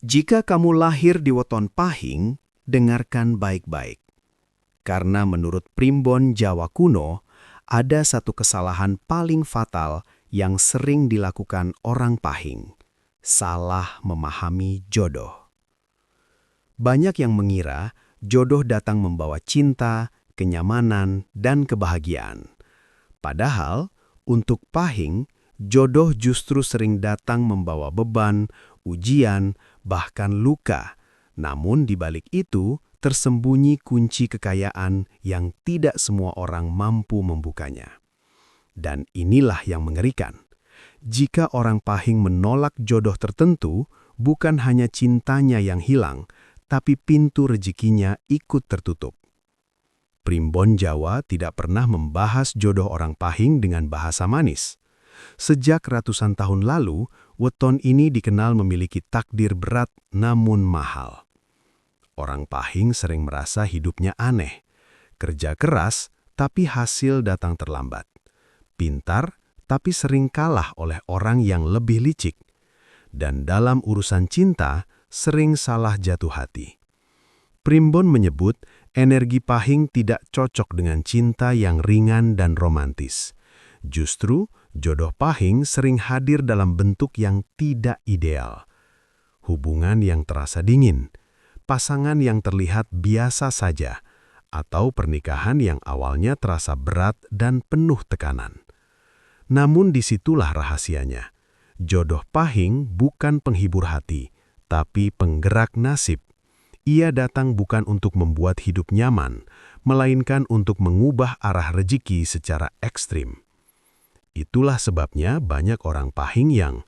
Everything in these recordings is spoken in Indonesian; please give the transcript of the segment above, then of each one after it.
Jika kamu lahir di weton pahing, dengarkan baik-baik. Karena menurut primbon Jawa kuno, ada satu kesalahan paling fatal yang sering dilakukan orang pahing. Salah memahami jodoh. Banyak yang mengira jodoh datang membawa cinta, kenyamanan, dan kebahagiaan. Padahal, untuk pahing, jodoh justru sering datang membawa beban, ujian, bahkan luka. Namun di balik itu, tersembunyi kunci kekayaan yang tidak semua orang mampu membukanya. Dan inilah yang mengerikan. Jika orang pahing menolak jodoh tertentu, bukan hanya cintanya yang hilang, tapi pintu rezekinya ikut tertutup. Primbon Jawa tidak pernah membahas jodoh orang pahing dengan bahasa manis. Sejak ratusan tahun lalu, weton ini dikenal memiliki takdir berat namun mahal. Orang pahing sering merasa hidupnya aneh. Kerja keras, tapi hasil datang terlambat. Pintar, tapi sering kalah oleh orang yang lebih licik. Dan dalam urusan cinta, sering salah jatuh hati. Primbon menyebut energi pahing tidak cocok dengan cinta yang ringan dan romantis. Justru, jodoh pahing sering hadir dalam bentuk yang tidak ideal. Hubungan yang terasa dingin, pasangan yang terlihat biasa saja, atau pernikahan yang awalnya terasa berat dan penuh tekanan. Namun disitulah rahasianya. Jodoh pahing bukan penghibur hati, tapi penggerak nasib. Ia datang bukan untuk membuat hidup nyaman, melainkan untuk mengubah arah rezeki secara ekstrim. Itulah sebabnya banyak orang pahing yang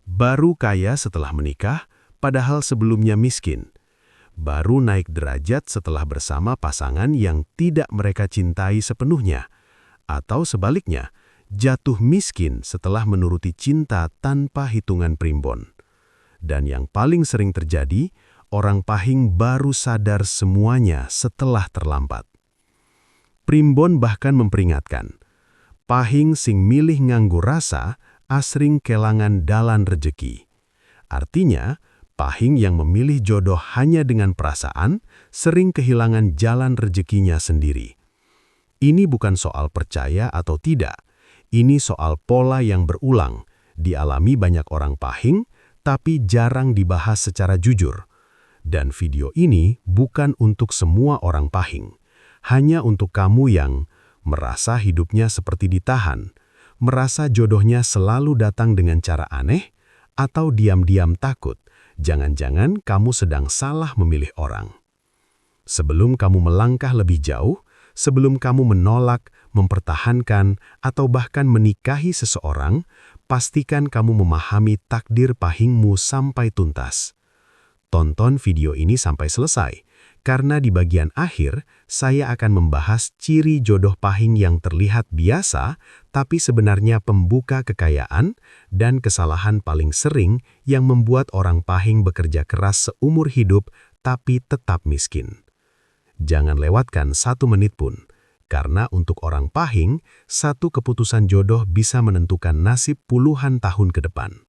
baru kaya setelah menikah, padahal sebelumnya miskin. Baru naik derajat setelah bersama pasangan yang tidak mereka cintai sepenuhnya. Atau sebaliknya, jatuh miskin setelah menuruti cinta tanpa hitungan primbon. Dan yang paling sering terjadi, orang pahing baru sadar semuanya setelah terlambat. Primbon bahkan memperingatkan, pahing sing milih nganggo rasa, asring kelangan dalan rejeki. Artinya, pahing yang memilih jodoh hanya dengan perasaan, sering kehilangan jalan rezekinya sendiri. Ini bukan soal percaya atau tidak, ini soal pola yang berulang, dialami banyak orang pahing, tapi jarang dibahas secara jujur. Dan video ini bukan untuk semua orang pahing, hanya untuk kamu yang merasa hidupnya seperti ditahan, merasa jodohnya selalu datang dengan cara aneh, atau diam-diam takut, jangan-jangan kamu sedang salah memilih orang. Sebelum kamu melangkah lebih jauh, sebelum kamu menolak, mempertahankan, atau bahkan menikahi seseorang, pastikan kamu memahami takdir pahingmu sampai tuntas. Tonton video ini sampai selesai, karena di bagian akhir saya akan membahas ciri jodoh pahing yang terlihat biasa, tapi sebenarnya pembuka kekayaan dan kesalahan paling sering yang membuat orang pahing bekerja keras seumur hidup tapi tetap miskin. Jangan lewatkan 1 menit pun, karena untuk orang pahing, satu keputusan jodoh bisa menentukan nasib puluhan tahun ke depan.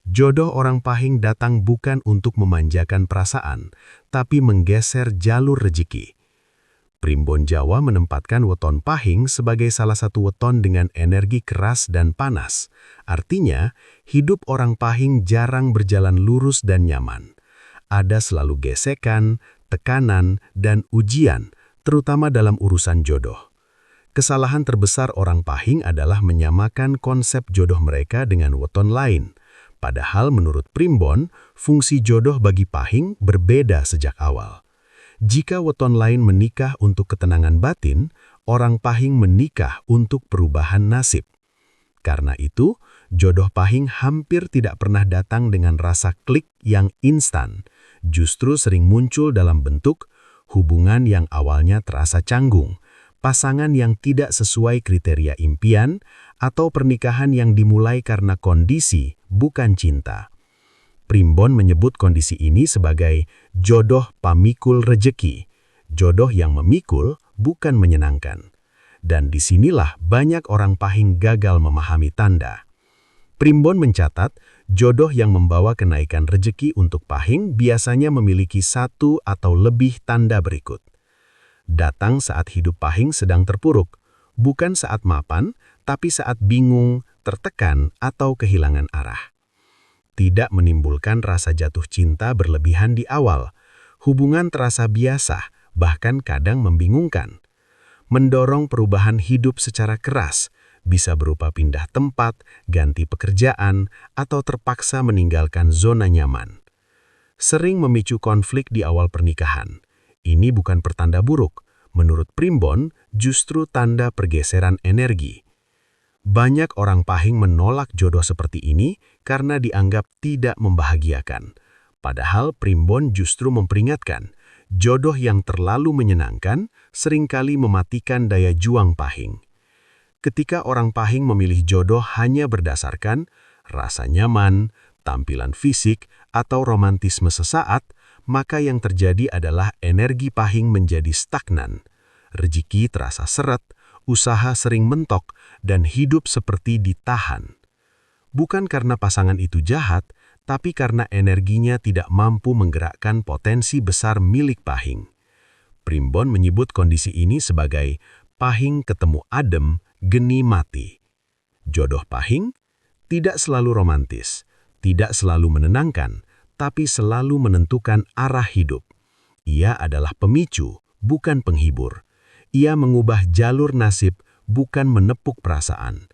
Jodoh orang pahing datang bukan untuk memanjakan perasaan, tapi menggeser jalur rezeki. Primbon Jawa menempatkan weton pahing sebagai salah satu weton dengan energi keras dan panas. Artinya, hidup orang pahing jarang berjalan lurus dan nyaman. Ada selalu gesekan, tekanan, dan ujian, terutama dalam urusan jodoh. Kesalahan terbesar orang pahing adalah menyamakan konsep jodoh mereka dengan weton lain. Padahal menurut primbon, fungsi jodoh bagi pahing berbeda sejak awal. Jika weton lain menikah untuk ketenangan batin, orang pahing menikah untuk perubahan nasib. Karena itu, jodoh pahing hampir tidak pernah datang dengan rasa klik yang instan, justru sering muncul dalam bentuk hubungan yang awalnya terasa canggung, pasangan yang tidak sesuai kriteria impian, atau pernikahan yang dimulai karena kondisi, bukan cinta. Primbon menyebut kondisi ini sebagai jodoh pamikul rejeki, jodoh yang memikul, bukan menyenangkan. Dan disinilah banyak orang pahing gagal memahami tanda. Primbon mencatat, Jodoh yang membawa kenaikan rejeki untuk Pahing biasanya memiliki satu atau lebih tanda berikut. Datang saat hidup Pahing sedang terpuruk, bukan saat mapan, tapi saat bingung, tertekan, atau kehilangan arah. Tidak menimbulkan rasa jatuh cinta berlebihan di awal. Hubungan terasa biasa, bahkan kadang membingungkan. Mendorong perubahan hidup secara keras, bisa berupa pindah tempat, ganti pekerjaan, atau terpaksa meninggalkan zona nyaman. Sering memicu konflik di awal pernikahan. Ini bukan pertanda buruk. Menurut Primbon, justru tanda pergeseran energi. Banyak orang Pahing menolak jodoh seperti ini karena dianggap tidak membahagiakan. Padahal Primbon justru memperingatkan, jodoh yang terlalu menyenangkan seringkali mematikan daya juang Pahing. Ketika orang Pahing memilih jodoh hanya berdasarkan rasa nyaman, tampilan fisik, atau romantisme sesaat, maka yang terjadi adalah energi Pahing menjadi stagnan. Rezeki terasa seret, usaha sering mentok, dan hidup seperti ditahan. Bukan karena pasangan itu jahat, tapi karena energinya tidak mampu menggerakkan potensi besar milik Pahing. Primbon menyebut kondisi ini sebagai Pahing ketemu adem, geni mati. Jodoh Pahing tidak selalu romantis, tidak selalu menenangkan, tapi selalu menentukan arah hidup. Ia adalah pemicu, bukan penghibur. Ia mengubah jalur nasib, bukan menepuk perasaan.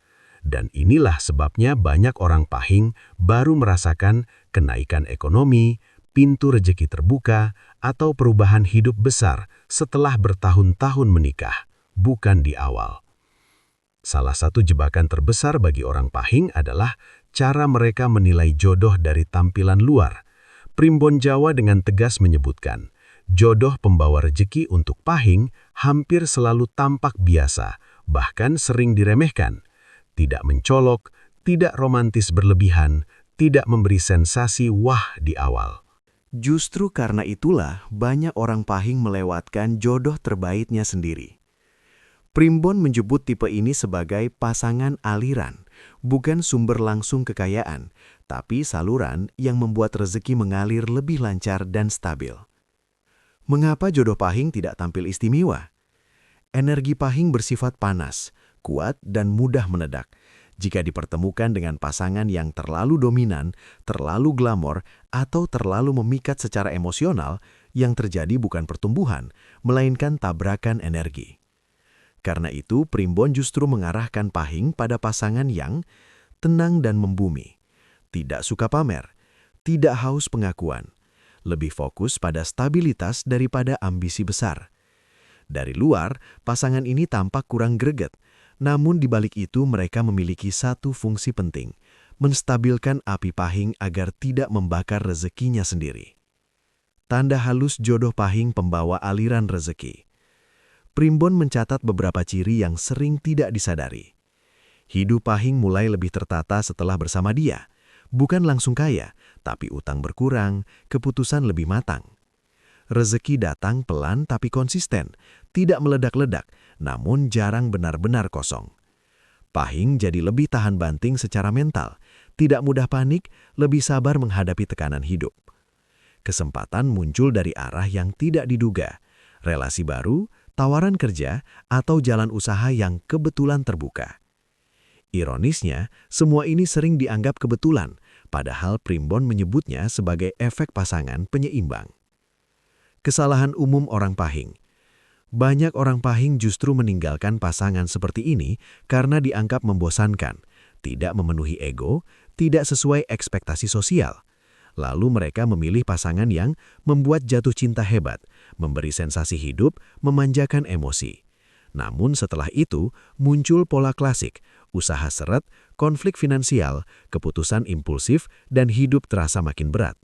Dan inilah sebabnya banyak orang Pahing baru merasakan kenaikan ekonomi, pintu rejeki terbuka, atau perubahan hidup besar setelah bertahun-tahun menikah, bukan di awal. Salah satu jebakan terbesar bagi orang Pahing adalah cara mereka menilai jodoh dari tampilan luar. Primbon Jawa dengan tegas menyebutkan, jodoh pembawa rejeki untuk Pahing hampir selalu tampak biasa, bahkan sering diremehkan. Tidak mencolok, tidak romantis berlebihan, tidak memberi sensasi wah di awal. Justru karena itulah banyak orang Pahing melewatkan jodoh terbaiknya sendiri. Primbon menyebut tipe ini sebagai pasangan aliran, bukan sumber langsung kekayaan, tapi saluran yang membuat rezeki mengalir lebih lancar dan stabil. Mengapa jodoh Pahing tidak tampil istimewa? Energi Pahing bersifat panas, kuat, dan mudah meledak. Jika dipertemukan dengan pasangan yang terlalu dominan, terlalu glamor, atau terlalu memikat secara emosional, yang terjadi bukan pertumbuhan, melainkan tabrakan energi. Karena itu, Primbon justru mengarahkan Pahing pada pasangan yang tenang dan membumi, tidak suka pamer, tidak haus pengakuan, lebih fokus pada stabilitas daripada ambisi besar. Dari luar, pasangan ini tampak kurang greget, namun di balik itu mereka memiliki satu fungsi penting, menstabilkan api Pahing agar tidak membakar rezekinya sendiri. Tanda halus jodoh Pahing pembawa aliran rezeki. Primbon mencatat beberapa ciri yang sering tidak disadari. Hidup Pahing mulai lebih tertata setelah bersama dia. Bukan langsung kaya, tapi utang berkurang, keputusan lebih matang. Rezeki datang pelan tapi konsisten, tidak meledak-ledak, namun jarang benar-benar kosong. Pahing jadi lebih tahan banting secara mental, tidak mudah panik, lebih sabar menghadapi tekanan hidup. Kesempatan muncul dari arah yang tidak diduga, relasi baru, tawaran kerja, atau jalan usaha yang kebetulan terbuka. Ironisnya, semua ini sering dianggap kebetulan, padahal Primbon menyebutnya sebagai efek pasangan penyeimbang. Kesalahan umum orang Pahing. Banyak orang Pahing justru meninggalkan pasangan seperti ini karena dianggap membosankan, tidak memenuhi ego, tidak sesuai ekspektasi sosial. Lalu mereka memilih pasangan yang membuat jatuh cinta hebat, memberi sensasi hidup, memanjakan emosi. Namun setelah itu muncul pola klasik, usaha seret, konflik finansial, keputusan impulsif, dan hidup terasa makin berat.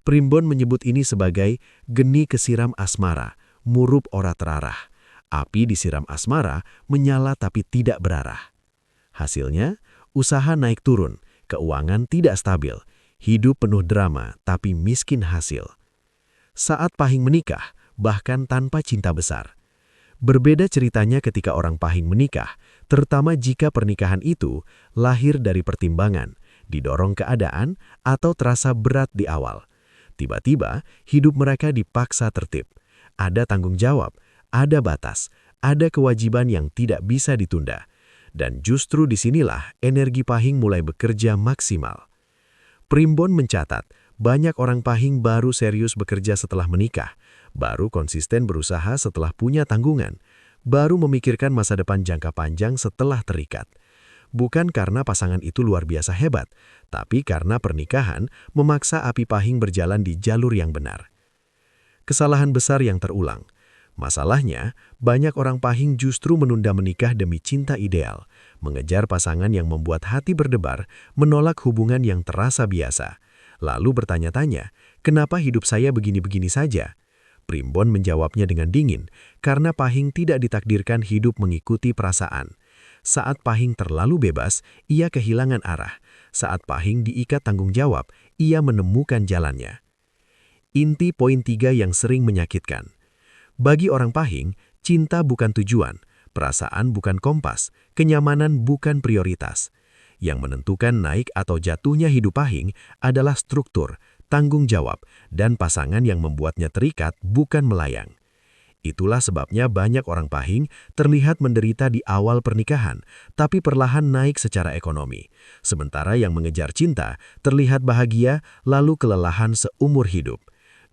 Primbon menyebut ini sebagai geni kesiram asmara, murup ora terarah. Api disiram asmara menyala tapi tidak berarah. Hasilnya, usaha naik turun, keuangan tidak stabil, hidup penuh drama tapi miskin hasil. Saat Pahing menikah, bahkan tanpa cinta besar. Berbeda ceritanya ketika orang Pahing menikah, terutama jika pernikahan itu lahir dari pertimbangan, didorong keadaan, atau terasa berat di awal. Tiba-tiba, hidup mereka dipaksa tertib. Ada tanggung jawab, ada batas, ada kewajiban yang tidak bisa ditunda. Dan justru disinilah energi Pahing mulai bekerja maksimal. Primbon mencatat, banyak orang Pahing baru serius bekerja setelah menikah, baru konsisten berusaha setelah punya tanggungan, baru memikirkan masa depan jangka panjang setelah terikat. Bukan karena pasangan itu luar biasa hebat, tapi karena pernikahan memaksa api Pahing berjalan di jalur yang benar. Kesalahan besar yang terulang. Masalahnya, banyak orang Pahing justru menunda menikah demi cinta ideal, mengejar pasangan yang membuat hati berdebar, menolak hubungan yang terasa biasa. Lalu bertanya-tanya, kenapa hidup saya begini-begini saja? Primbon menjawabnya dengan dingin, karena Pahing tidak ditakdirkan hidup mengikuti perasaan. Saat Pahing terlalu bebas, ia kehilangan arah. Saat Pahing diikat tanggung jawab, ia menemukan jalannya. Inti poin 3 yang sering menyakitkan. Bagi orang Pahing, cinta bukan tujuan, perasaan bukan kompas, kenyamanan bukan prioritas. Yang menentukan naik atau jatuhnya hidup Pahing adalah struktur, tanggung jawab, dan pasangan yang membuatnya terikat bukan melayang. Itulah sebabnya banyak orang Pahing terlihat menderita di awal pernikahan, tapi perlahan naik secara ekonomi. Sementara yang mengejar cinta terlihat bahagia lalu kelelahan seumur hidup.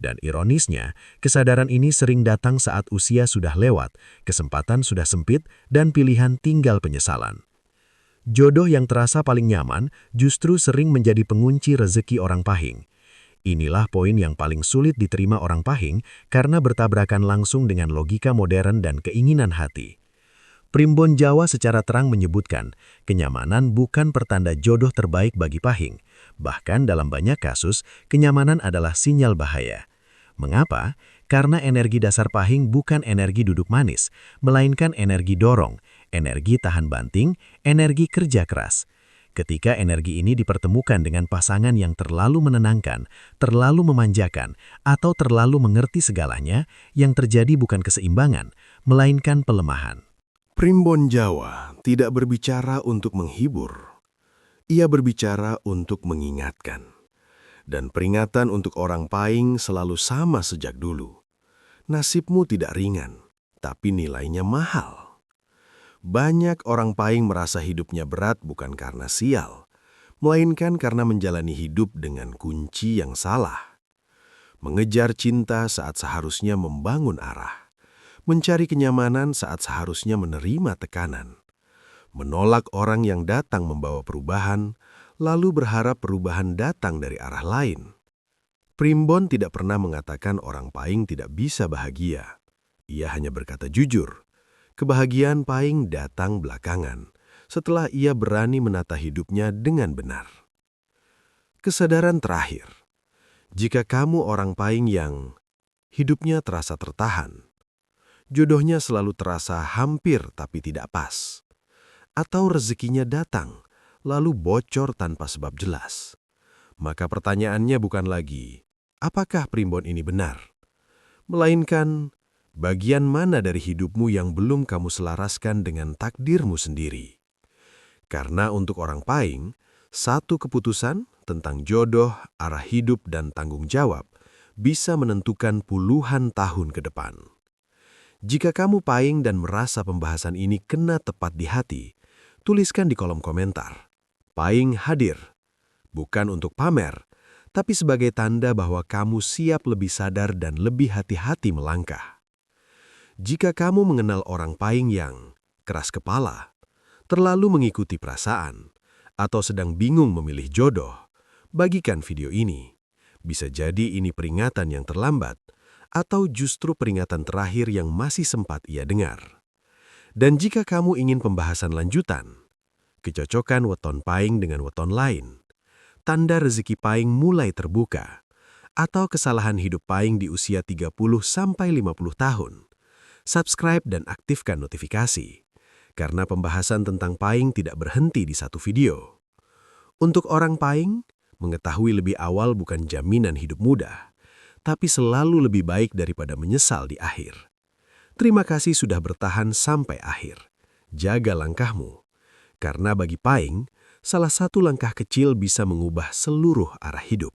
Dan ironisnya, kesadaran ini sering datang saat usia sudah lewat, kesempatan sudah sempit, dan pilihan tinggal penyesalan. Jodoh yang terasa paling nyaman justru sering menjadi pengunci rezeki orang Pahing. Inilah poin yang paling sulit diterima orang Pahing karena bertabrakan langsung dengan logika modern dan keinginan hati. Primbon Jawa secara terang menyebutkan, kenyamanan bukan pertanda jodoh terbaik bagi Pahing. Bahkan dalam banyak kasus, kenyamanan adalah sinyal bahaya. Mengapa? Karena energi dasar Pahing bukan energi duduk manis, melainkan energi dorong, energi tahan banting, energi kerja keras. Ketika energi ini dipertemukan dengan pasangan yang terlalu menenangkan, terlalu memanjakan, atau terlalu mengerti segalanya, yang terjadi bukan keseimbangan, melainkan pelemahan. Primbon Jawa tidak berbicara untuk menghibur. Ia berbicara untuk mengingatkan. Dan peringatan untuk orang Pahing selalu sama sejak dulu. Nasibmu tidak ringan, tapi nilainya mahal. Banyak orang Pahing merasa hidupnya berat bukan karena sial, melainkan karena menjalani hidup dengan kunci yang salah. Mengejar cinta saat seharusnya membangun arah. Mencari kenyamanan saat seharusnya menerima tekanan. Menolak orang yang datang membawa perubahan, lalu berharap perubahan datang dari arah lain. Primbon tidak pernah mengatakan orang Pahing tidak bisa bahagia. Ia hanya berkata jujur, kebahagiaan Pahing datang belakangan, setelah ia berani menata hidupnya dengan benar. Kesadaran terakhir, jika kamu orang Pahing yang hidupnya terasa tertahan, jodohnya selalu terasa hampir tapi tidak pas, atau rezekinya datang, lalu bocor tanpa sebab jelas. Maka pertanyaannya bukan lagi, apakah primbon ini benar? Melainkan, bagian mana dari hidupmu yang belum kamu selaraskan dengan takdirmu sendiri? Karena untuk orang Pahing, satu keputusan tentang jodoh, arah hidup, dan tanggung jawab bisa menentukan puluhan tahun ke depan. Jika kamu Pahing dan merasa pembahasan ini kena tepat di hati, tuliskan di kolom komentar. Pahing hadir, bukan untuk pamer, tapi sebagai tanda bahwa kamu siap lebih sadar dan lebih hati-hati melangkah. Jika kamu mengenal orang Pahing yang keras kepala, terlalu mengikuti perasaan, atau sedang bingung memilih jodoh, bagikan video ini. Bisa jadi ini peringatan yang terlambat, atau justru peringatan terakhir yang masih sempat ia dengar. Dan jika kamu ingin pembahasan lanjutan, kecocokan weton Pahing dengan weton lain, tanda rezeki Pahing mulai terbuka, atau kesalahan hidup Pahing di usia 30-50 tahun, subscribe dan aktifkan notifikasi, karena pembahasan tentang Pahing tidak berhenti di satu video. Untuk orang Pahing, mengetahui lebih awal bukan jaminan hidup mudah, tapi selalu lebih baik daripada menyesal di akhir. Terima kasih sudah bertahan sampai akhir. Jaga langkahmu. Karena bagi Pahing, salah satu langkah kecil bisa mengubah seluruh arah hidup.